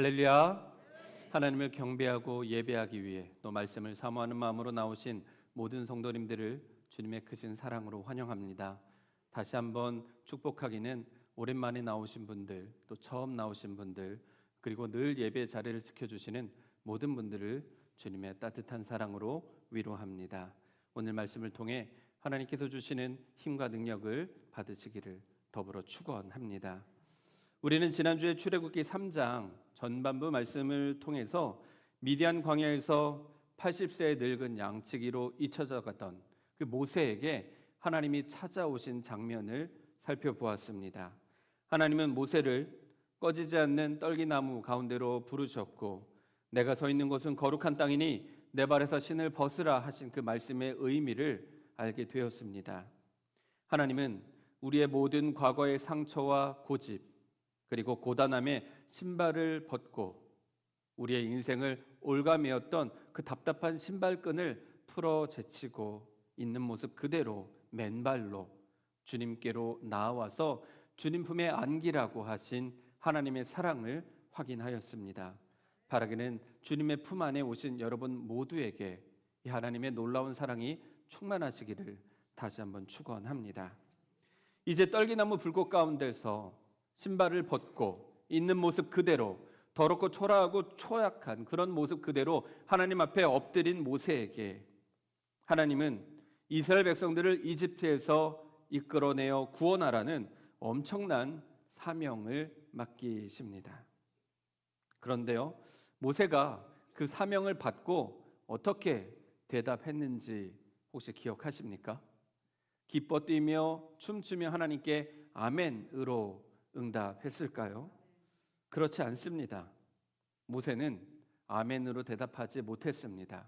할렐루야. 하나님을 경배하고 예배하기 위해 또 말씀을 사모하는 마음으로 나오신 모든 성도님들을 주님의 크신 사랑으로 환영합니다. 다시 한번 축복하기는 오랜만에 나오신 분들, 또 처음 나오신 분들, 그리고 늘 예배 자리를 지켜주시는 모든 분들을 주님의 따뜻한 사랑으로 위로합니다. 오늘 말씀을 통해 하나님께서 주시는 힘과 능력을 받으시기를 더불어 축원합니다. 우리는 지난주에 출애굽기 3장 전반부 말씀을 통해서 미디안 광야에서 80세의 늙은 양치기로 잊혀져 갔던 그 모세에게 하나님이 찾아오신 장면을 살펴보았습니다. 하나님은 모세를 꺼지지 않는 떨기나무 가운데로 부르셨고, 내가 서 있는 곳은 거룩한 땅이니 내 발에서 신을 벗으라 하신 그 말씀의 의미를 알게 되었습니다. 하나님은 우리의 모든 과거의 상처와 고집, 그리고 고단함에 신발을 벗고 우리의 인생을 올가매었던 그 답답한 신발끈을 풀어 제치고 있는 모습 그대로 맨발로 주님께로 나아와서 주님 품에 안기라고 하신 하나님의 사랑을 확인하였습니다. 바라기는 주님의 품 안에 오신 여러분 모두에게 이 하나님의 놀라운 사랑이 충만하시기를 다시 한번 축원합니다. 이제 떨기나무 불꽃 가운데서 신발을 벗고 있는 모습 그대로 더럽고 초라하고 초약한 그런 모습 그대로 하나님 앞에 엎드린 모세에게 하나님은 이스라엘 백성들을 이집트에서 이끌어내어 구원하라는 엄청난 사명을 맡기십니다. 그런데요, 모세가 그 사명을 받고 어떻게 대답했는지 혹시 기억하십니까? 기뻐 뛰며 춤추며 하나님께 아멘으로 응답했을까요? 그렇지 않습니다. 모세는 아멘으로 대답하지 못했습니다.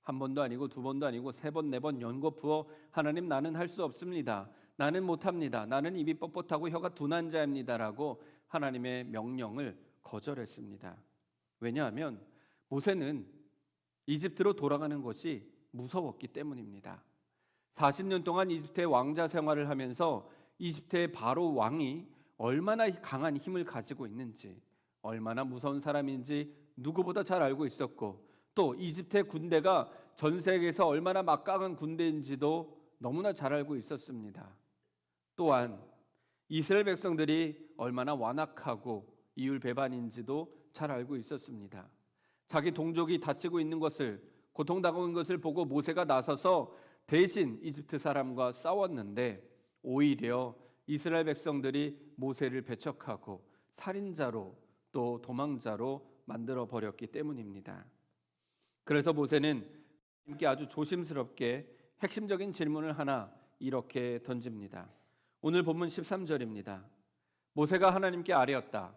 한 번도 아니고 두 번도 아니고 세 번, 네 번 연거푸어 하나님 나는 할 수 없습니다. 나는 못합니다. 나는 입이 뻣뻣하고 혀가 둔한 자입니다라고 하나님의 명령을 거절했습니다. 왜냐하면 모세는 이집트로 돌아가는 것이 무서웠기 때문입니다. 40년 동안 이집트의 왕자 생활을 하면서 이집트의 바로 왕이 얼마나 강한 힘을 가지고 있는지, 얼마나 무서운 사람인지 누구보다 잘 알고 있었고, 또 이집트의 군대가 전 세계에서 얼마나 막강한 군대인지도 너무나 잘 알고 있었습니다. 또한 이스라엘 백성들이 얼마나 완악하고 이율배반인지도 잘 알고 있었습니다. 자기 동족이 다치고 있는 것을, 고통당하는 것을 보고 모세가 나서서 대신 이집트 사람과 싸웠는데 오히려 이스라엘 백성들이 모세를 배척하고 살인자로 또 도망자로 만들어 버렸기 때문입니다. 그래서 모세는 하나님께 아주 조심스럽게 핵심적인 질문을 하나 이렇게 던집니다. 오늘 본문 13절입니다. 모세가 하나님께 아뢰었다.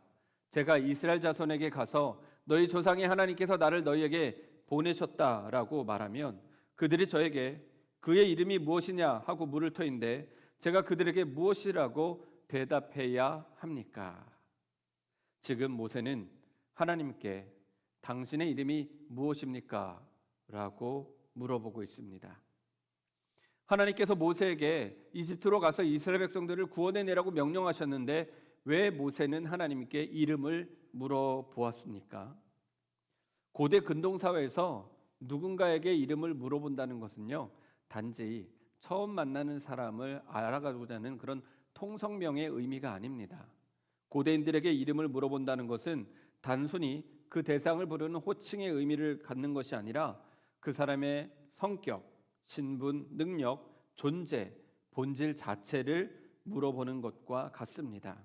제가 이스라엘 자손에게 가서 너희 조상의 하나님께서 나를 너희에게 보내셨다라고 말하면 그들이 저에게 그의 이름이 무엇이냐 하고 물을 터인데 제가 그들에게 무엇이라고 대답해야 합니까? 지금 모세는 하나님께 당신의 이름이 무엇입니까? 라고 물어보고 있습니다. 하나님께서 모세에게 이집트로 가서 이스라엘 백성들을 구원해내라고 명령하셨는데 왜 모세는 하나님께 이름을 물어보았습니까? 고대 근동사회에서 누군가에게 이름을 물어본다는 것은요, 단지 처음 만나는 사람을 알아가고자 하는 그런 통성명의 의미가 아닙니다. 고대인들에게 이름을 물어본다는 것은 단순히 그 대상을 부르는 호칭의 의미를 갖는 것이 아니라 그 사람의 성격, 신분, 능력, 존재, 본질 자체를 물어보는 것과 같습니다.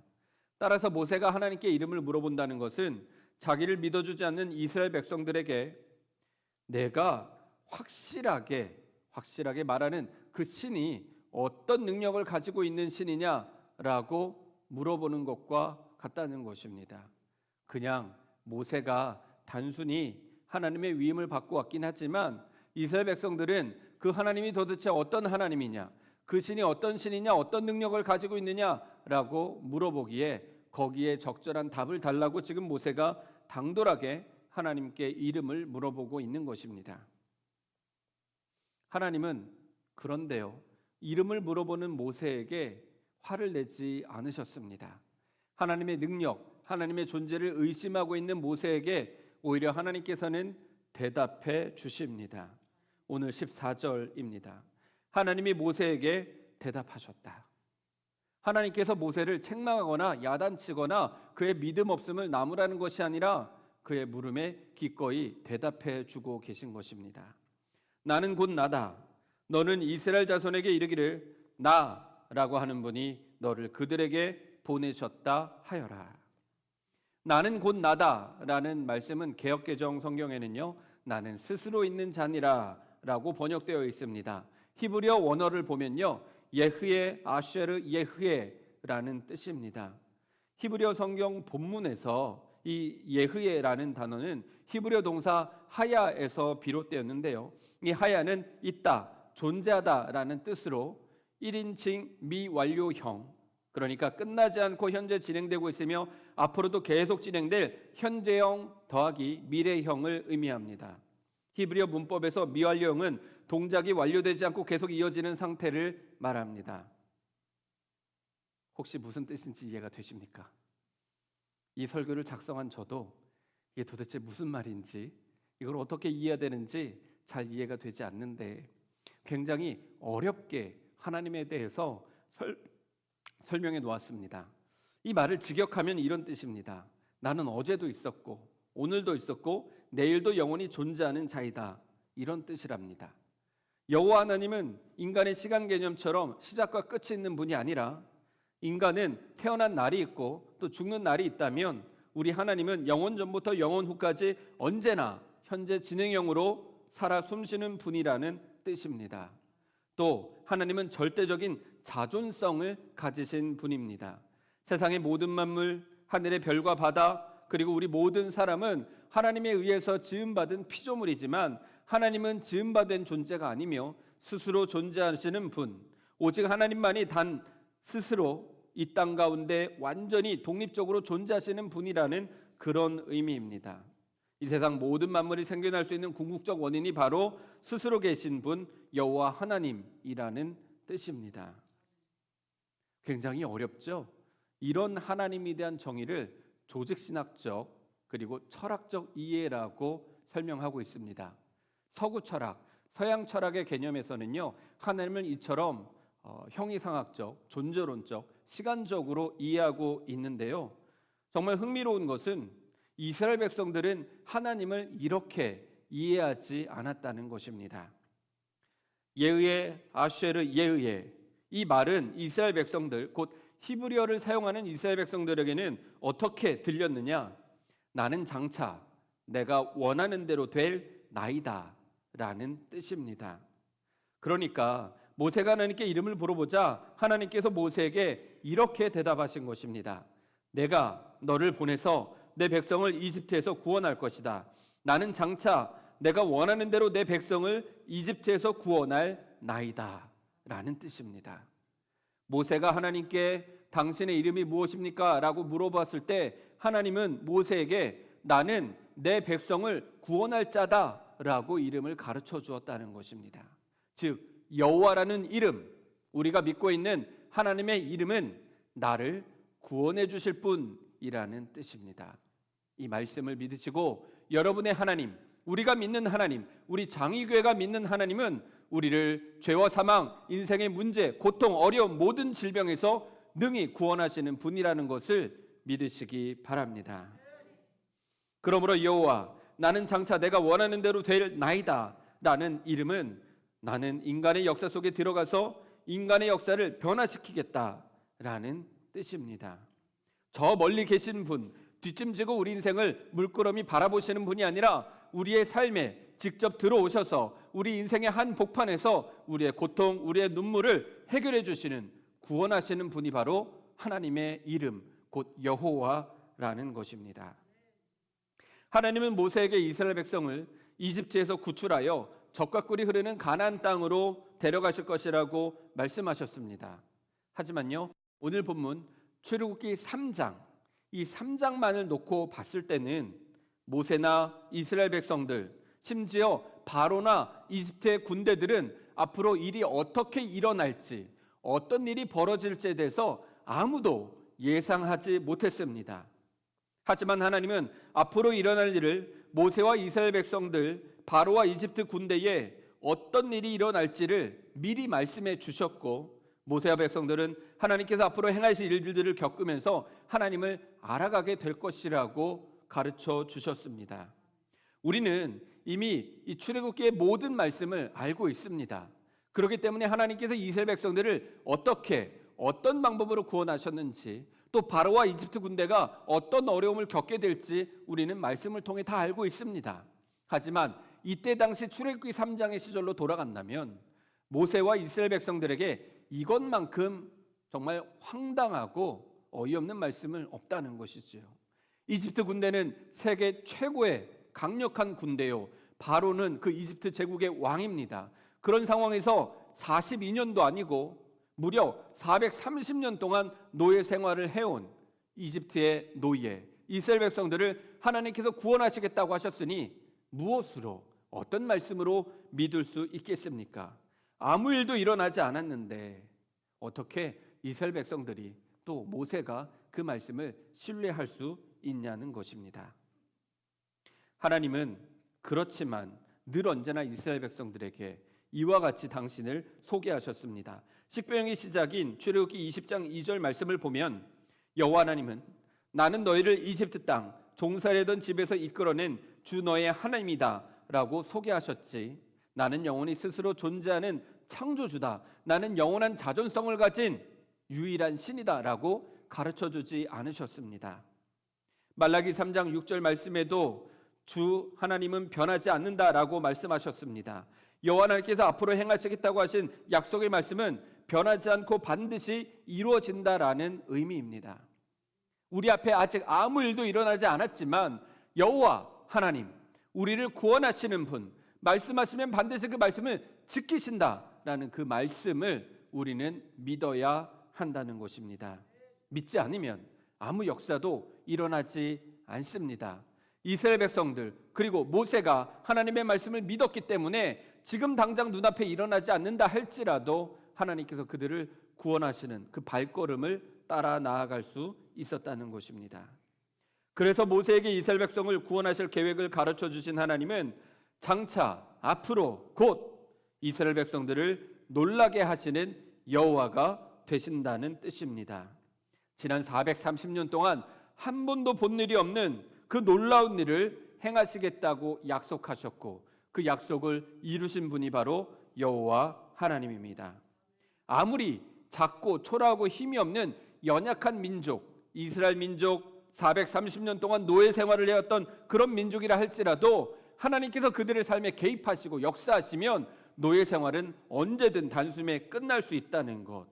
따라서 모세가 하나님께 이름을 물어본다는 것은 자기를 믿어주지 않는 이스라엘 백성들에게 내가 확실하게 말하는 그 신이 어떤 능력을 가지고 있는 신이냐라고 물어보는 것과 같다는 것입니다. 그냥 모세가 단순히 하나님의 위임을 받고 왔긴 하지만 이스라엘 백성들은 그 하나님이 도대체 어떤 하나님이냐, 그 신이 어떤 신이냐, 어떤 능력을 가지고 있느냐라고 물어보기에 거기에 적절한 답을 달라고 지금 모세가 당돌하게 하나님께 이름을 물어보고 있는 것입니다. 하나님은 그런데요, 이름을 물어보는 모세에게 화를 내지 않으셨습니다. 하나님의 능력, 하나님의 존재를 의심하고 있는 모세에게 오히려 하나님께서는 대답해 주십니다. 오늘 14절입니다. 하나님이 모세에게 대답하셨다. 하나님께서 모세를 책망하거나 야단치거나 그의 믿음 없음을 나무라는 것이 아니라 그의 물음에 기꺼이 대답해 주고 계신 것입니다. 나는 곧 나다. 너는 이스라엘 자손에게 이르기를 나라고 하는 분이 너를 그들에게 보내셨다 하여라. 나는 곧 나다라는 말씀은 개역개정 성경에는요, 나는 스스로 있는 자니라 라고 번역되어 있습니다. 히브리어 원어를 보면요, 예흐에 아쉐르 예흐에라는 뜻입니다. 히브리어 성경 본문에서 이 예흐에라는 단어는 히브리어 동사 하야에서 비롯되었는데요, 이 하야는 있다, 존재하다라는 뜻으로 1인칭 미완료형, 그러니까 끝나지 않고 현재 진행되고 있으며 앞으로도 계속 진행될 현재형 더하기 미래형을 의미합니다. 히브리어 문법에서 미완료형은 동작이 완료되지 않고 계속 이어지는 상태를 말합니다. 혹시 무슨 뜻인지 이해가 되십니까? 이 설교를 작성한 저도 이게 도대체 무슨 말인지, 이걸 어떻게 이해해야 되는지 잘 이해가 되지 않는데 굉장히 어렵게 하나님에 대해서 설명해 놓았습니다. 이 말을 직역하면 이런 뜻입니다. 나는 어제도 있었고 오늘도 있었고 내일도 영원히 존재하는 자이다, 이런 뜻이랍니다. 여호와 하나님은 인간의 시간 개념처럼 시작과 끝이 있는 분이 아니라 인간은 태어난 날이 있고 또 죽는 날이 있다면 우리 하나님은 영원 전부터 영원 후까지 언제나 현재 진행형으로 살아 숨쉬는 분이라는 뜻입니다. 또 하나님은 절대적인 자존성을 가지신 분입니다. 세상의 모든 만물, 하늘의 별과 바다, 그리고 우리 모든 사람은 하나님에 의해서 지음받은 피조물이지만 하나님은 지음받은 존재가 아니며 스스로 존재하시는 분, 오직 하나님만이 단 스스로 이 땅 가운데 완전히 독립적으로 존재하시는 분이라는 그런 의미입니다. 이 세상 모든 만물이 생겨날 수 있는 궁극적 원인이 바로 스스로 계신 분 여호와 하나님이라는 뜻입니다. 굉장히 어렵죠? 이런 하나님에 대한 정의를 조직신학적 그리고 철학적 이해라고 설명하고 있습니다. 서구 철학, 서양 철학의 개념에서는요, 하나님을 이처럼 형이상학적, 존재론적, 시간적으로 이해하고 있는데요, 정말 흥미로운 것은 이스라엘 백성들은 하나님을 이렇게 이해하지 않았다는 것입니다. 예의에 아쉐르 예의에, 이 말은 이스라엘 백성들, 곧 히브리어를 사용하는 이스라엘 백성들에게는 어떻게 들렸느냐? 나는 장차 내가 원하는 대로 될 나이다 라는 뜻입니다. 그러니까 모세가 하나님께 이름을 물어보자 하나님께서 모세에게 이렇게 대답하신 것입니다. 내가 너를 보내서 내 백성을 이집트에서 구원할 것이다. 나는 장차 내가 원하는 대로 내 백성을 이집트에서 구원할 나이다 라는 뜻입니다. 모세가 하나님께 당신의 이름이 무엇입니까? 라고 물어봤을 때 하나님은 모세에게 나는 내 백성을 구원할 자다 라고 이름을 가르쳐 주었다는 것입니다. 즉 여호와라는 이름, 우리가 믿고 있는 하나님의 이름은 나를 구원해 주실 분이라는 뜻입니다. 이 말씀을 믿으시고 여러분의 하나님, 우리가 믿는 하나님, 우리 장의교회가 믿는 하나님은 우리를 죄와 사망, 인생의 문제, 고통, 어려움, 모든 질병에서 능히 구원하시는 분이라는 것을 믿으시기 바랍니다. 그러므로 여호와, 나는 장차 내가 원하는 대로 될 나이다 라는 이름은 나는 인간의 역사 속에 들어가서 인간의 역사를 변화시키겠다라는 뜻입니다. 저 멀리 계신 분, 뒷짐지고 우리 인생을 물끄러미 바라보시는 분이 아니라 우리의 삶에 직접 들어오셔서 우리 인생의 한 복판에서 우리의 고통, 우리의 눈물을 해결해 주시는, 구원하시는 분이 바로 하나님의 이름, 곧 여호와라는 것입니다. 하나님은 모세에게 이스라엘 백성을 이집트에서 구출하여 젖과 꿀이 흐르는 가나안 땅으로 데려가실 것이라고 말씀하셨습니다. 하지만요, 오늘 본문 출애굽기 3장, 이 3장만을 놓고 봤을 때는 모세나 이스라엘 백성들, 심지어 바로나 이집트의 군대들은 앞으로 일이 어떻게 일어날지, 어떤 일이 벌어질지에 대해서 아무도 예상하지 못했습니다. 하지만 하나님은 앞으로 일어날 일을 모세와 이스라엘 백성들, 바로와 이집트 군대에 어떤 일이 일어날지를 미리 말씀해 주셨고, 모세와 백성들은 하나님께서 앞으로 행하실 일들을 겪으면서 하나님을 알아가게 될 것이라고 가르쳐 주셨습니다. 우리는 이미 이 출애굽기의 모든 말씀을 알고 있습니다. 그렇기 때문에 하나님께서 이스라엘 백성들을 어떤 방법으로 구원하셨는지, 또 바로와 이집트 군대가 어떤 어려움을 겪게 될지 우리는 말씀을 통해 다 알고 있습니다. 하지만 이때 당시 출애굽기 3장의 시절로 돌아간다면 모세와 이스라엘 백성들에게 이것만큼 정말 황당하고 어이없는 말씀은 없다는 것이지요. 이집트 군대는 세계 최고의 강력한 군대요, 바로는 그 이집트 제국의 왕입니다. 그런 상황에서 42년도 아니고 무려 430년 동안 노예 생활을 해온 이집트의 노예 이스라엘 백성들을 하나님께서 구원하시겠다고 하셨으니 무엇으로, 어떤 말씀으로 믿을 수 있겠습니까? 아무 일도 일어나지 않았는데 어떻게 이스라엘 백성들이, 또 모세가 그 말씀을 신뢰할 수 있냐는 것입니다. 하나님은 그렇지만 늘 언제나 이스라엘 백성들에게 이와 같이 당신을 소개하셨습니다. 식별의 시작인 출애굽기 20장 2절 말씀을 보면 여호와 하나님은 나는 너희를 이집트 땅 종살이던 집에서 이끌어낸 주 너의 하나님이다 라고 소개하셨지, 나는 영원히 스스로 존재하는 창조주다, 나는 영원한 자존성을 가진 유일한 신이다 라고 가르쳐주지 않으셨습니다. 말라기 3장 6절 말씀에도 주 하나님은 변하지 않는다라고 말씀하셨습니다. 여호와 하나님께서 앞으로 행하시겠다고 하신 약속의 말씀은 변하지 않고 반드시 이루어진다라는 의미입니다. 우리 앞에 아직 아무 일도 일어나지 않았지만 여호와 하나님, 우리를 구원하시는 분, 말씀하시면 반드시 그 말씀을 지키신다라는 그 말씀을 우리는 믿어야 한다는 것입니다. 믿지 않으면 아무 역사도 일어나지 않습니다. 이스라엘 백성들 그리고 모세가 하나님의 말씀을 믿었기 때문에 지금 당장 눈앞에 일어나지 않는다 할지라도 하나님께서 그들을 구원하시는 그 발걸음을 따라 나아갈 수 있었다는 것입니다. 그래서 모세에게 이스라엘 백성을 구원하실 계획을 가르쳐 주신 하나님은 장차 앞으로 곧 이스라엘 백성들을 놀라게 하시는 여호와가 되신다는 뜻입니다. 지난 430년 동안 한 번도 본 일이 없는 그 놀라운 일을 행하시겠다고 약속하셨고 그 약속을 이루신 분이 바로 여호와 하나님입니다. 아무리 작고 초라하고 힘이 없는 연약한 민족, 이스라엘 민족 430년 동안 노예 생활을 해왔던 그런 민족이라 할지라도 하나님께서 그들의 삶에 개입하시고 역사하시면 노예 생활은 언제든 단숨에 끝날 수 있다는 것,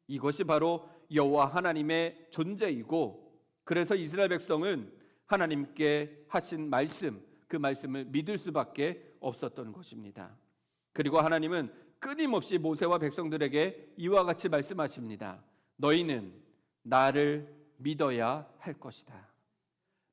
이것이 바로 여호와 하나님의 존재이고, 그래서 이스라엘 백성은 하나님께 하신 말씀, 그 말씀을 믿을 수밖에 없었던 것입니다. 그리고 하나님은 끊임없이 모세와 백성들에게 이와 같이 말씀하십니다. 너희는 나를 믿어야 할 것이다.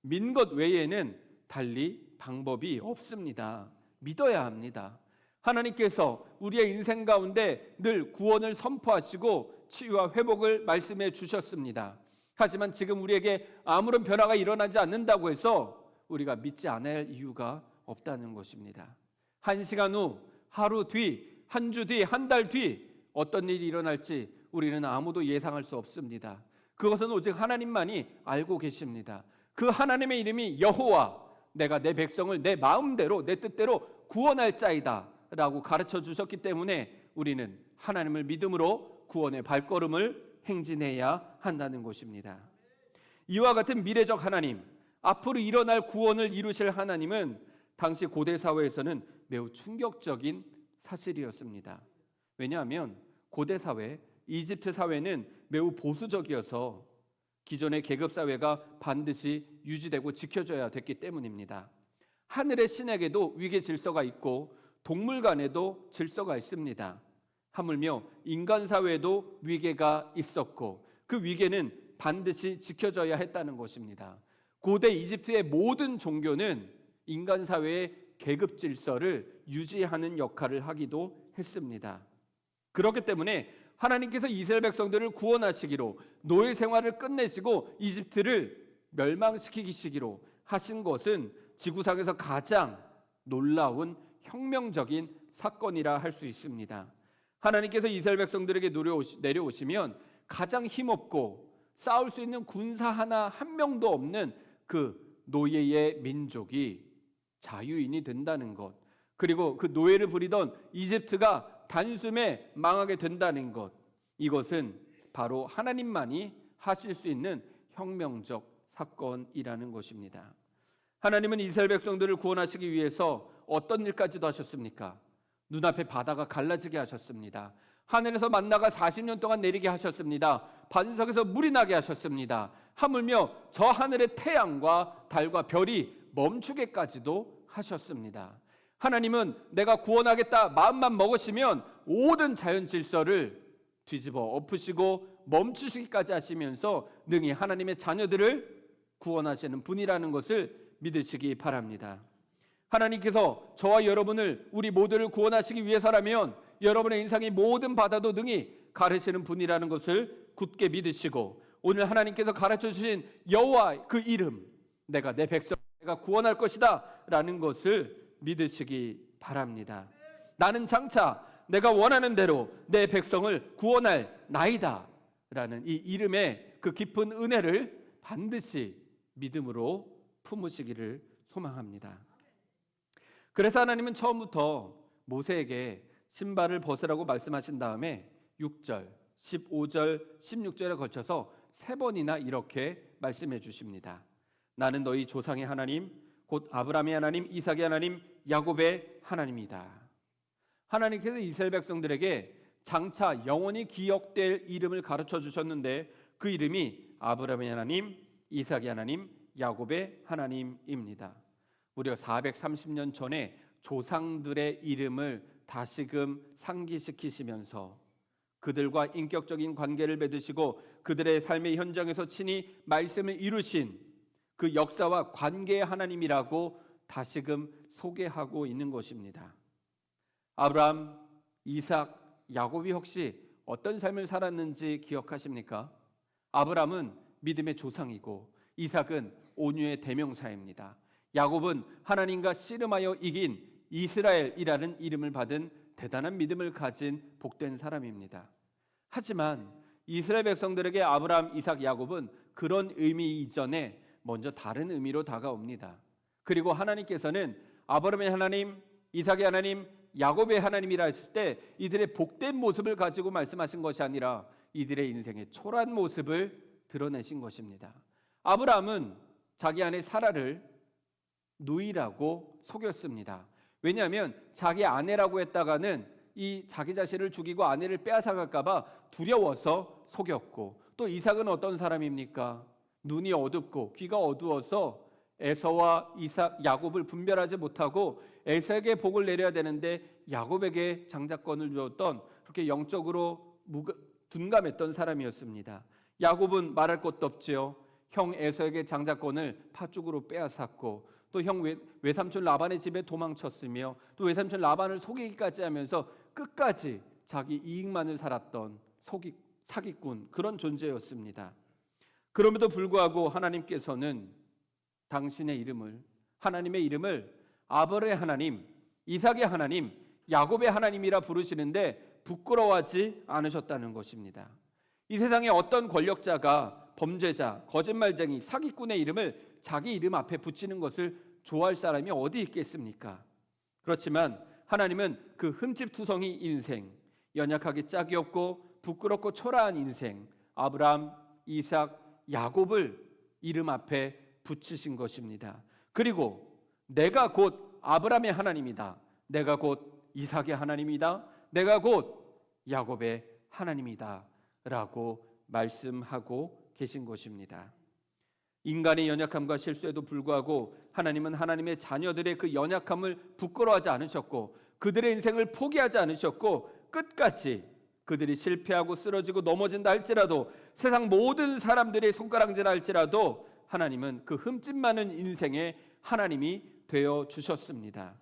믿는 것 외에는 달리 방법이 없습니다. 믿어야 합니다. 하나님께서 우리의 인생 가운데 늘 구원을 선포하시고 치유와 회복을 말씀해 주셨습니다. 하지만 지금 우리에게 아무런 변화가 일어나지 않는다고 해서 우리가 믿지 않아야 할 이유가 없다는 것입니다. 1시간 후, 하루 뒤, 한 주 뒤, 한 달 뒤 어떤 일이 일어날지 우리는 아무도 예상할 수 없습니다. 그것은 오직 하나님만이 알고 계십니다. 그 하나님의 이름이 여호와, 내가 내 백성을 내 마음대로 내 뜻대로 구원할 자이다 라고 가르쳐 주셨기 때문에 우리는 하나님을 믿음으로 구원의 발걸음을 행진해야 한다는 것입니다. 이와 같은 미래적 하나님, 앞으로 일어날 구원을 이루실 하나님은 당시 고대 사회에서는 매우 충격적인 사실이었습니다. 왜냐하면 고대 사회, 이집트 사회는 매우 보수적이어서 기존의 계급 사회가 반드시 유지되고 지켜져야 됐기 때문입니다. 하늘의 신에게도 위계 질서가 있고 동물 간에도 질서가 있습니다. 하물며 인간 사회에도 위계가 있었고 그 위계는 반드시 지켜져야 했다는 것입니다. 고대 이집트의 모든 종교는 인간 사회의 계급 질서를 유지하는 역할을 하기도 했습니다. 그렇기 때문에 하나님께서 이스라엘 백성들을 구원하시기로 노예 생활을 끝내시고 이집트를 멸망시키시기로 하신 것은 지구상에서 가장 놀라운 혁명적인 사건이라 할 수 있습니다. 하나님께서 이스라엘 백성들에게 내려오시면 가장 힘없고 싸울 수 있는 군사 한 명도 없는 그 노예의 민족이 자유인이 된다는 것, 그리고 그 노예를 부리던 이집트가 단숨에 망하게 된다는 것, 이것은 바로 하나님만이 하실 수 있는 혁명적 사건이라는 것입니다. 하나님은 이스라엘 백성들을 구원하시기 위해서 어떤 일까지도 하셨습니까? 눈앞에 바다가 갈라지게 하셨습니다. 하늘에서 만나가 40년 동안 내리게 하셨습니다. 반석에서 물이 나게 하셨습니다. 하물며 저 하늘의 태양과 달과 별이 멈추게까지도 하셨습니다. 하나님은 내가 구원하겠다 마음만 먹으시면 모든 자연 질서를 뒤집어 엎으시고 멈추시기까지 하시면서 능히 하나님의 자녀들을 구원하시는 분이라는 것을 믿으시기 바랍니다. 하나님께서 저와 여러분을, 우리 모두를 구원하시기 위해서라면 여러분의 인생의 모든 바다도 능히 가르시는 분이라는 것을 굳게 믿으시고, 오늘 하나님께서 가르쳐 주신 여호와 그 이름, 내가 내 백성 내가 구원할 것이다 라는 것을 믿으시기 바랍니다. 나는 장차 내가 원하는 대로 내 백성을 구원할 나이다 라는 이 이름의 그 깊은 은혜를 반드시 믿음으로 품으시기를 소망합니다. 그래서 하나님은 처음부터 모세에게 신발을 벗으라고 말씀하신 다음에 6절, 15절, 16절에 걸쳐서 3번이나 이렇게 말씀해 주십니다. 나는 너희 조상의 하나님, 곧 아브라함의 하나님, 이삭의 하나님, 야곱의 하나님이다. 하나님께서 이스라엘 백성들에게 장차 영원히 기억될 이름을 가르쳐 주셨는데 그 이름이 아브라함의 하나님, 이삭의 하나님, 야곱의 하나님입니다. 무려 430년 전에 조상들의 이름을 다시금 상기시키시면서 그들과 인격적인 관계를 맺으시고 그들의 삶의 현장에서 친히 말씀을 이루신 그 역사와 관계의 하나님이라고 다시금 소개하고 있는 것입니다. 아브라함, 이삭, 야곱이 혹시 어떤 삶을 살았는지 기억하십니까? 아브라함은 믿음의 조상이고 이삭은 온유의 대명사입니다. 야곱은 하나님과 씨름하여 이긴 이스라엘이라는 이름을 받은 대단한 믿음을 가진 복된 사람입니다. 하지만 이스라엘 백성들에게 아브라함, 이삭, 야곱은 그런 의미 이전에 먼저 다른 의미로 다가옵니다. 그리고 하나님께서는 아브라함의 하나님, 이삭의 하나님, 야곱의 하나님이라 했을 때 이들의 복된 모습을 가지고 말씀하신 것이 아니라 이들의 인생의 초라한 모습을 드러내신 것입니다. 아브라함은 자기 아내 사라를 누이라고 속였습니다. 왜냐하면 자기 아내라고 했다가는 이 자기 자신을 죽이고 아내를 빼앗아갈까 봐 두려워서 속였고, 또 이삭은 어떤 사람입니까? 눈이 어둡고 귀가 어두워서 에서와 이삭, 야곱을 분별하지 못하고 에서에게 복을 내려야 되는데 야곱에게 장자권을 주었던, 그렇게 영적으로 둔감했던 사람이었습니다. 야곱은 말할 것도 없지요. 형 에서에게 장자권을 팥죽으로 빼앗았고, 또 형 외삼촌 라반의 집에 도망쳤으며, 또 외삼촌 라반을 속이기까지 하면서 끝까지 자기 이익만을 살았던 사기꾼, 그런 존재였습니다. 그럼에도 불구하고 하나님께서는 당신의 이름을, 하나님의 이름을 아브라함의 하나님, 이삭의 하나님, 야곱의 하나님이라 부르시는데 부끄러워하지 않으셨다는 것입니다. 이 세상에 어떤 권력자가 범죄자, 거짓말쟁이, 사기꾼의 이름을 자기 이름 앞에 붙이는 것을 좋아할 사람이 어디 있겠습니까? 그렇지만 하나님은 그 흠집투성이 인생, 연약하기 짝이 없고 부끄럽고 초라한 인생, 아브라함, 이삭, 야곱을 이름 앞에 붙이신 것입니다. 그리고 내가 곧 아브라함의 하나님이다, 내가 곧 이삭의 하나님이다, 내가 곧 야곱의 하나님이다 라고 말씀하고 계신 것입니다. 인간의 연약함과 실수에도 불구하고 하나님은 하나님의 자녀들의 그 연약함을 부끄러워하지 않으셨고 그들의 인생을 포기하지 않으셨고 끝까지 그들이 실패하고 쓰러지고 넘어진다 할지라도, 세상 모든 사람들의 손가락질을 할지라도 하나님은 그 흠집 많은 인생의 하나님이 되어 주셨습니다.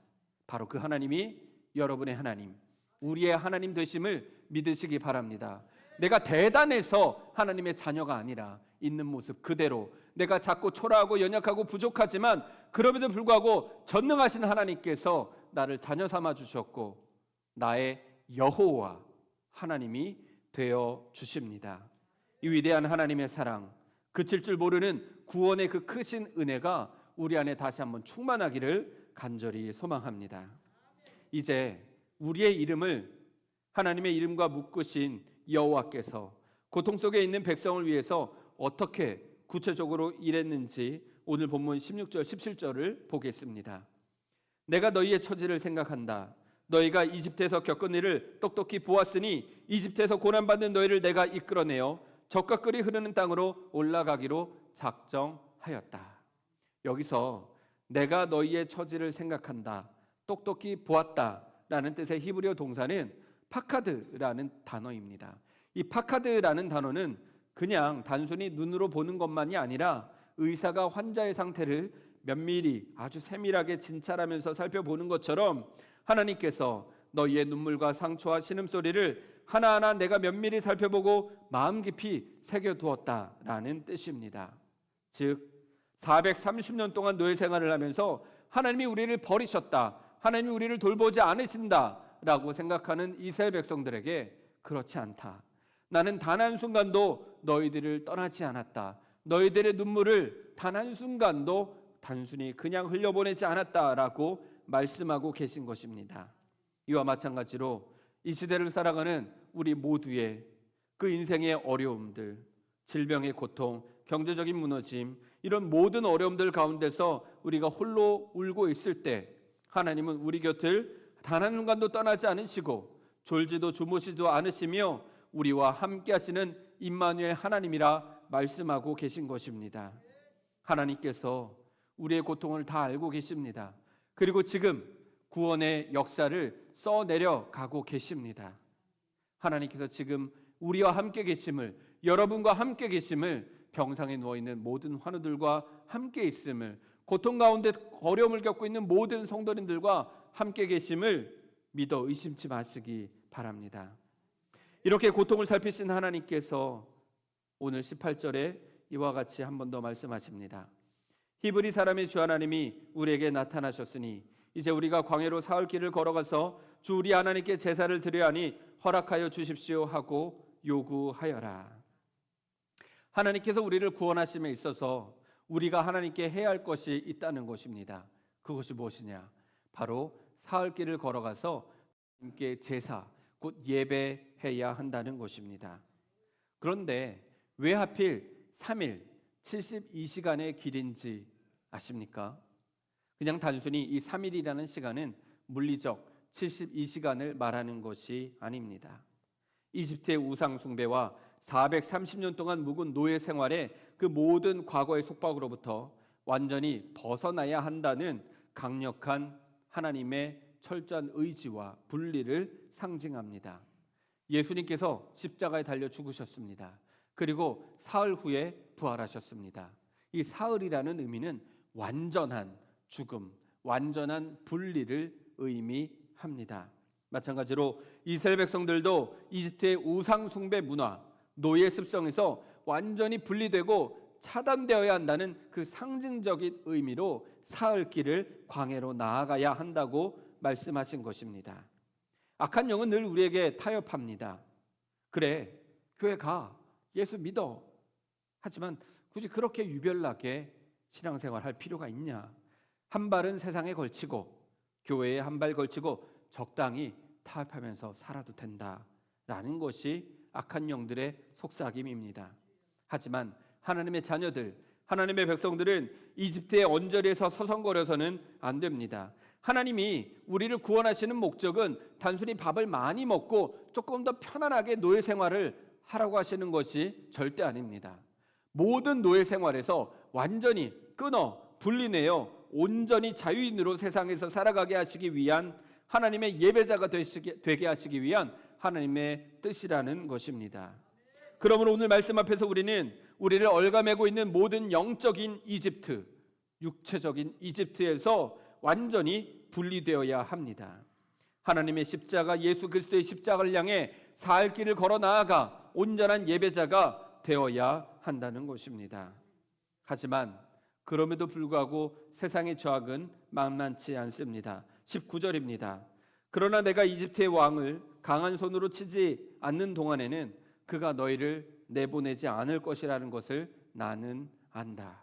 바로 그 하나님이 여러분의 하나님, 우리의 하나님 되심을 믿으시기 바랍니다. 내가 대단해서 하나님의 자녀가 아니라 있는 모습 그대로 내가 작고 초라하고 연약하고 부족하지만 그럼에도 불구하고 전능하신 하나님께서 나를 자녀 삼아 주셨고 나의 여호와 하나님이 되어 주십니다. 이 위대한 하나님의 사랑, 그칠 줄 모르는 구원의 그 크신 은혜가 우리 안에 다시 한번 충만하기를 간절히 소망합니다. 이제 우리의 이름을 하나님의 이름과 묶으신 여호와께서 고통 속에 있는 백성을 위해서 어떻게 구체적으로 일했는지 오늘 본문 16절 17절을 보겠습니다. 내가 너희의 처지를 생각한다. 너희가 이집트에서 겪은 일을 똑똑히 보았으니 이집트에서 고난받는 너희를 내가 이끌어내어 젖과 꿀이 흐르는 땅으로 올라가기로 작정하였다. 여기서 내가 너희의 처지를 생각한다, 똑똑히 보았다라는 뜻의 히브리어 동사는 파카드라는 단어입니다. 이 파카드라는 단어는 그냥 단순히 눈으로 보는 것만이 아니라 의사가 환자의 상태를 면밀히 아주 세밀하게 진찰하면서 살펴보는 것처럼 하나님께서 너희의 눈물과 상처와 신음소리를 하나하나 내가 면밀히 살펴보고 마음 깊이 새겨두었다라는 뜻입니다. 즉 430년 동안 노예 생활을 하면서 하나님이 우리를 버리셨다, 하나님이 우리를 돌보지 않으신다라고 생각하는 이스라엘 백성들에게 그렇지 않다. 나는 단 한순간도 너희들을 떠나지 않았다. 너희들의 눈물을 단 한순간도 단순히 그냥 흘려보내지 않았다라고 말씀하고 계신 것입니다. 이와 마찬가지로 이 시대를 살아가는 우리 모두의 그 인생의 어려움들, 질병의 고통, 경제적인 무너짐, 이런 모든 어려움들 가운데서 우리가 홀로 울고 있을 때 하나님은 우리 곁을 단 한순간도 떠나지 않으시고 졸지도 주무시지도 않으시며 우리와 함께 하시는 임마누엘 하나님이라 말씀하고 계신 것입니다. 하나님께서 우리의 고통을 다 알고 계십니다. 그리고 지금 구원의 역사를 써내려 가고 계십니다. 하나님께서 지금 우리와 함께 계심을, 여러분과 함께 계심을, 병상에 누워있는 모든 환우들과 함께 있음을, 고통 가운데 어려움을 겪고 있는 모든 성도님들과 함께 계심을 믿어 의심치 마시기 바랍니다. 이렇게 고통을 살피신 하나님께서 오늘 18절에 이와 같이 한 번 더 말씀하십니다. 히브리 사람의 주 하나님이 우리에게 나타나셨으니 이제 우리가 광야로 사흘 길을 걸어가서 주 우리 하나님께 제사를 드려야 하니 허락하여 주십시오 하고 요구하여라. 하나님께서 우리를 구원하심에 있어서 우리가 하나님께 해야 할 것이 있다는 것입니다. 그것이 무엇이냐? 바로 사흘 길을 걸어가서 하나님께 제사, 곧 예배해야 한다는 것입니다. 그런데 왜 하필 3일 72시간의 길인지 아십니까? 그냥 단순히 이 3일이라는 시간은 물리적 72시간을 말하는 것이 아닙니다. 이집트의 우상 숭배와 430년 동안 묵은 노예 생활의 그 모든 과거의 속박으로부터 완전히 벗어나야 한다는 강력한 하나님의 철저한 의지와 분리를 상징합니다. 예수님께서 십자가에 달려 죽으셨습니다. 그리고 사흘 후에 부활하셨습니다. 이 사흘이라는 의미는 완전한 죽음, 완전한 분리를 의미합니다. 마찬가지로 이스라엘 백성들도 이집트의 우상 숭배 문화, 노예 습성에서 완전히 분리되고 차단되어야 한다는 그 상징적인 의미로 사흘 길을 광야로 나아가야 한다고 말씀하신 것입니다. 악한 영은 늘 우리에게 타협합니다. 그래, 교회 가, 예수 믿어. 하지만 굳이 그렇게 유별나게 신앙생활 할 필요가 있냐? 한 발은 세상에 걸치고 교회에 한 발 걸치고 적당히 타협하면서 살아도 된다라는 것이 악한 영들의 속삭임입니다. 하지만 하나님의 자녀들, 하나님의 백성들은 이집트의 언저리에서 서성거려서는 안 됩니다. 하나님이 우리를 구원하시는 목적은 단순히 밥을 많이 먹고 조금 더 편안하게 노예 생활을 하라고 하시는 것이 절대 아닙니다. 모든 노예 생활에서 완전히 끊어 분리내어 온전히 자유인으로 세상에서 살아가게 하시기 위한 하나님의 예배자가 되게 하시기 위한 하나님의 뜻이라는 것입니다. 그러므로 오늘 말씀 앞에서 우리를 얽아매고 있는 모든 영적인 이집트, 육체적인 이집트에서 완전히 분리되어야 합니다. 하나님의 십자가, 예수 그리스도의 십자가를 향해 사흘 길을 걸어 나아가 온전한 예배자가 되어야 한다는 것입니다. 하지만 그럼에도 불구하고 세상의 저항은 만만치 않습니다. 19절입니다. 그러나 내가 이집트의 왕을 강한 손으로 치지 않는 동안에는 그가 너희를 내보내지 않을 것이라는 것을 나는 안다.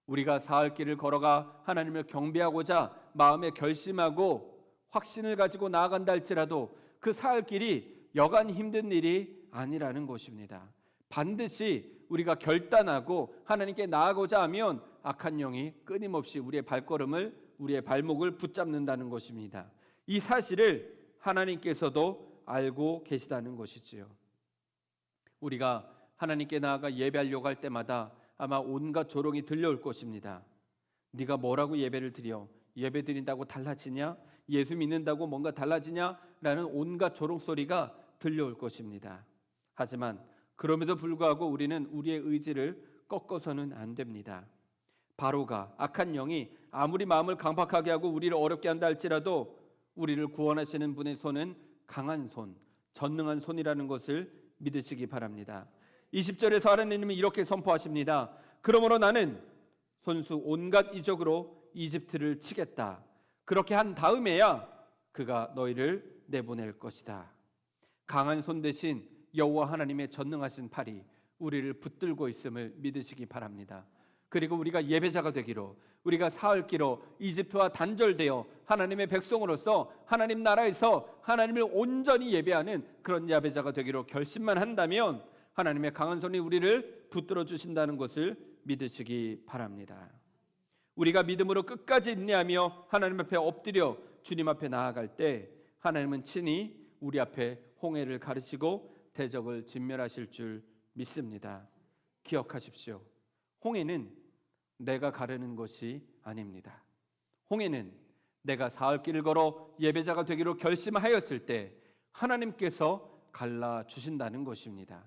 우리가 사흘 길을 걸어가 하나님을 경배하고자 마음에 결심하고 확신을 가지고 나아간다 할지라도 그 사흘 길이 여간 힘든 일이 아니라는 것입니다. 반드시 우리가 결단하고 하나님께 나아가고자 하면 악한 영이 끊임없이 우리의 발걸음을, 우리의 발목을 붙잡는다는 것입니다. 이 사실을 하나님께서도 알고 계시다는 것이지요. 우리가 하나님께 나아가 예배하려고 할 때마다 아마 온갖 조롱이 들려올 것입니다. 네가 뭐라고 예배를 드려? 예배 드린다고 달라지냐? 예수 믿는다고 뭔가 달라지냐? 라는 온갖 조롱 소리가 들려올 것입니다. 하지만 그럼에도 불구하고 우리는 우리의 의지를 꺾어서는 안 됩니다. 바로가, 악한 영이 아무리 마음을 강팍하게 하고 우리를 어렵게 한다 할지라도 우리를 구원하시는 분의 손은 강한 손, 전능한 손이라는 것을 믿으시기 바랍니다. 20절에서 하나님은 이렇게 선포하십니다. 그러므로 나는 손수 온갖 이적으로 이집트를 치겠다. 그렇게 한 다음에야 그가 너희를 내보낼 것이다. 강한 손 대신 여호와 하나님의 전능하신 팔이 우리를 붙들고 있음을 믿으시기 바랍니다. 그리고 우리가 예배자가 되기로, 우리가 사흘기로 이집트와 단절되어 하나님의 백성으로서 하나님 나라에서 하나님을 온전히 예배하는 그런 예배자가 되기로 결심만 한다면 하나님의 강한 손이 우리를 붙들어 주신다는 것을 믿으시기 바랍니다. 우리가 믿음으로 끝까지 인내하며 하나님 앞에 엎드려 주님 앞에 나아갈 때 하나님은 친히 우리 앞에 홍해를 가르시고 대적을 진멸하실 줄 믿습니다. 기억하십시오. 홍해는 내가 가르는 것이 아닙니다. 홍해는 내가 사흘 길을 걸어 예배자가 되기로 결심하였을 때 하나님께서 갈라 주신다는 것입니다.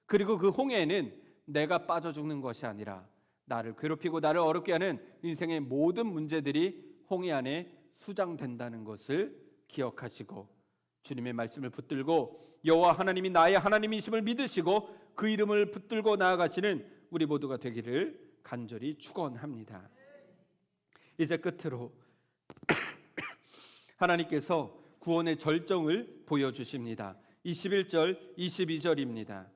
그리고 그 홍해에는 내가 빠져 죽는 것이 아니라 나를 괴롭히고 나를 어렵게 하는 인생의 모든 문제들이 홍해 안에 수장된다는 것을 기억하시고 주님의 말씀을 붙들고 여호와 하나님이 나의 하나님이심을 믿으시고 그 이름을 붙들고 나아가시는 우리 모두가 되기를 간절히 축원합니다. 이제 끝으로 하나님께서 구원의 절정을 보여주십니다. 21절, 22절입니다.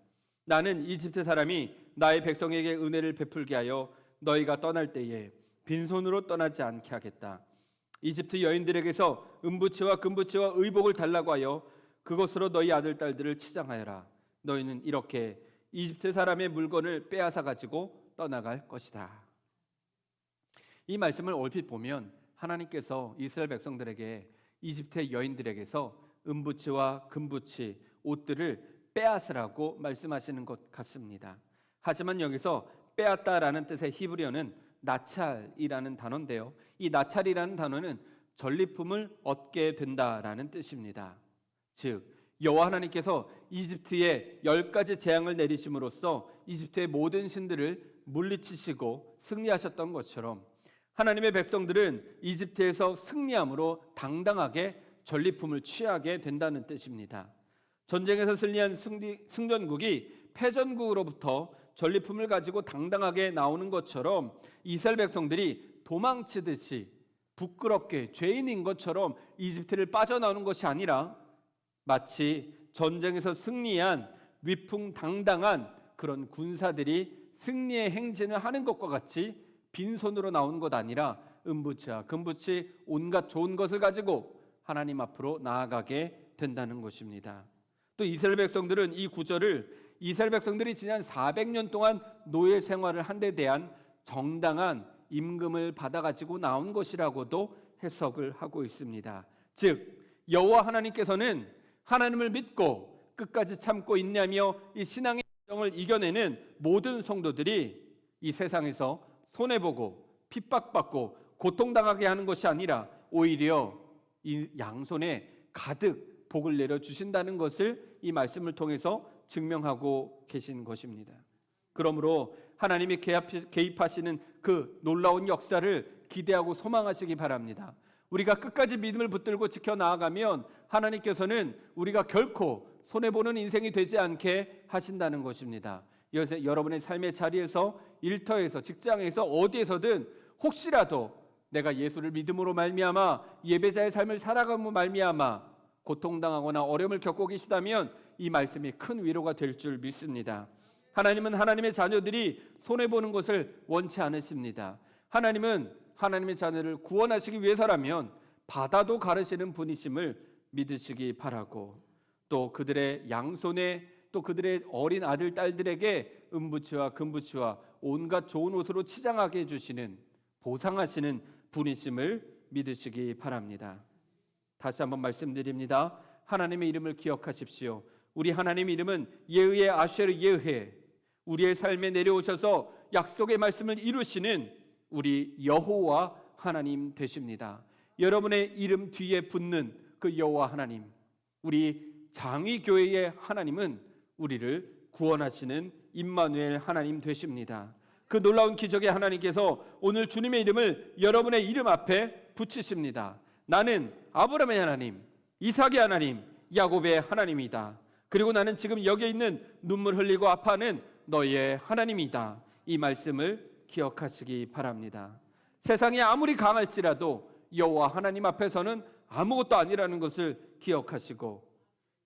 나는 이집트 사람이 나의 백성에게 은혜를 베풀게 하여 너희가 떠날 때에 빈손으로 떠나지 않게 하겠다. 이집트 여인들에게서 은부치와 금부치와 의복을 달라고 하여 그것으로 너희 아들 딸들을 치장하여라. 너희는 이렇게 이집트 사람의 물건을 빼앗아 가지고 떠나갈 것이다. 이 말씀을 얼핏 보면 하나님께서 이스라엘 백성들에게 이집트의 여인들에게서 은부치와 금부치, 옷들을 빼앗으라고 말씀하시는 것 같습니다. 하지만 여기서 빼앗다라는 뜻의 히브리어는 나찰이라는 단어인데요. 이 나찰이라는 단어는 전리품을 얻게 된다라는 뜻입니다. 즉 여호와 하나님께서 이집트에 10가지 재앙을 내리심으로써 이집트의 모든 신들을 물리치시고 승리하셨던 것처럼 하나님의 백성들은 이집트에서 승리함으로 당당하게 전리품을 취하게 된다는 뜻입니다. 전쟁에서 승리한 승전국이 패전국으로부터 전리품을 가지고 당당하게 나오는 것처럼 이스라엘 백성들이 도망치듯이 부끄럽게 죄인인 것처럼 이집트를 빠져나오는 것이 아니라 마치 전쟁에서 승리한 위풍당당한 그런 군사들이 승리의 행진을 하는 것과 같이 빈손으로 나오는 것 아니라 은부치와 금부치 온갖 좋은 것을 가지고 하나님 앞으로 나아가게 된다는 것입니다. 또 이스라엘 백성들은 이 구절을 이스라엘 백성들이 지난 400년 동안 노예 생활을 한 데 대한 정당한 임금을 받아가지고 나온 것이라고도 해석을 하고 있습니다. 즉 여호와 하나님께서는 하나님을 믿고 끝까지 참고 인내하며 이 신앙의 정을 이겨내는 모든 성도들이 이 세상에서 손해보고 핍박받고 고통당하게 하는 것이 아니라 오히려 이 양손에 가득 복을 내려주신다는 것을 이 말씀을 통해서 증명하고 계신 것입니다. 그러므로 하나님이 개입하시는 그 놀라운 역사를 기대하고 소망하시기 바랍니다. 우리가 끝까지 믿음을 붙들고 지켜나가면 하나님께서는 우리가 결코 손해보는 인생이 되지 않게 하신다는 것입니다. 여러분의 삶의 자리에서, 일터에서, 직장에서, 어디에서든 혹시라도 내가 예수를 믿음으로 말미암아 예배자의 삶을 살아감으로 말미암아 고통당하거나 어려움을 겪고 계시다면 이 말씀이 큰 위로가 될 줄 믿습니다. 하나님은 하나님의 자녀들이 손해보는 것을 원치 않으십니다. 하나님은 하나님의 자녀를 구원하시기 위해서라면 바다도 가르시는 분이심을 믿으시기 바라고, 또 그들의 양손에, 또 그들의 어린 아들 딸들에게 은부치와 금부치와 온갖 좋은 옷으로 치장하게 해주시는, 보상하시는 분이심을 믿으시기 바랍니다. 다시 한번 말씀드립니다. 하나님의 이름을 기억하십시오. 우리 하나님의 이름은 예의의 아쉐르 예흐, 우리의 삶에 내려오셔서 약속의 말씀을 이루시는 우리 여호와 하나님 되십니다. 여러분의 이름 뒤에 붙는 그 여호와 하나님, 우리 장위교회의 하나님은 우리를 구원하시는 임마누엘 하나님 되십니다. 그 놀라운 기적의 하나님께서 오늘 주님의 이름을 여러분의 이름 앞에 붙이십니다. 나는 아브라함의 하나님, 이삭의 하나님, 야곱의 하나님이다. 그리고 나는 지금 여기에 있는 눈물 흘리고 아파하는 너희의 하나님이다. 이 말씀을 기억하시기 바랍니다. 세상이 아무리 강할지라도 여호와 하나님 앞에서는 아무것도 아니라는 것을 기억하시고,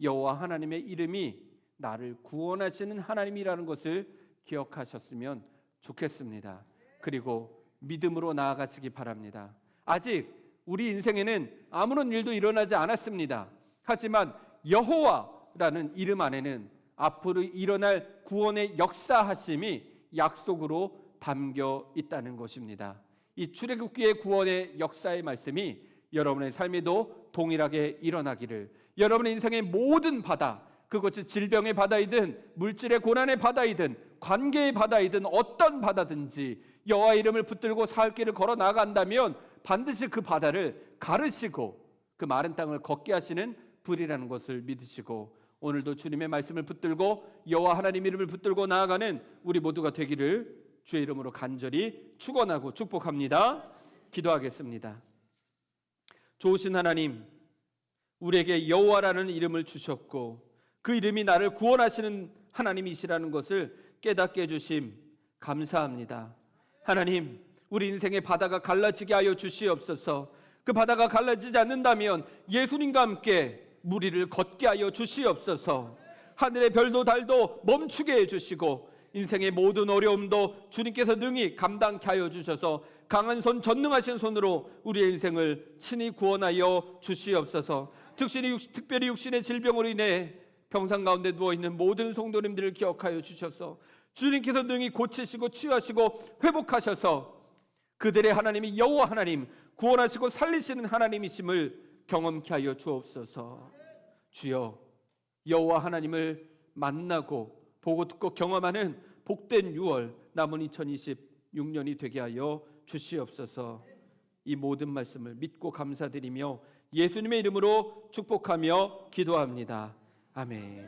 여호와 하나님의 이름이 나를 구원하시는 하나님이라는 것을 기억하셨으면 좋겠습니다. 그리고 믿음으로 나아가시기 바랍니다. 아직 우리 인생에는 아무런 일도 일어나지 않았습니다. 하지만 여호와라는 이름 안에는 앞으로 일어날 구원의 역사하심이 약속으로 담겨 있다는 것입니다. 이 출애굽기의 구원의 역사의 말씀이 여러분의 삶에도 동일하게 일어나기를, 여러분의 인생의 모든 바다, 그것이 질병의 바다이든 물질의 고난의 바다이든 관계의 바다이든 어떤 바다든지 여호와 이름을 붙들고 살 길을 걸어 나간다면 반드시 그 바다를 가르시고 그 마른 땅을 걷게 하시는 분이라는 것을 믿으시고, 오늘도 주님의 말씀을 붙들고 여호와 하나님 이름을 붙들고 나아가는 우리 모두가 되기를 주의 이름으로 간절히 축원하고 축복합니다. 기도하겠습니다. 좋으신 하나님, 우리에게 여호와라는 이름을 주셨고 그 이름이 나를 구원하시는 하나님이시라는 것을 깨닫게 해주심 감사합니다. 하나님, 우리 인생의 바다가 갈라지게 하여 주시옵소서. 그 바다가 갈라지지 않는다면 예수님과 함께 물 위를 걷게 하여 주시옵소서. 하늘의 별도 달도 멈추게 해주시고 인생의 모든 어려움도 주님께서 능히 감당케 하여 주셔서 강한 손, 전능하신 손으로 우리의 인생을 친히 구원하여 주시옵소서. 특별히 육신의 질병으로 인해 병상 가운데 누워있는 모든 성도님들을 기억하여 주셔서 주님께서 능히 고치시고 치유하시고 회복하셔서 그들의 하나님이 여호와 하나님, 구원하시고 살리시는 하나님이심을 경험케 하여 주옵소서. 주여, 여호와 하나님을 만나고 보고 듣고 경험하는 복된 6월 남은 2026년이 되게 하여 주시옵소서. 이 모든 말씀을 믿고 감사드리며 예수님의 이름으로 축복하며 기도합니다. 아멘.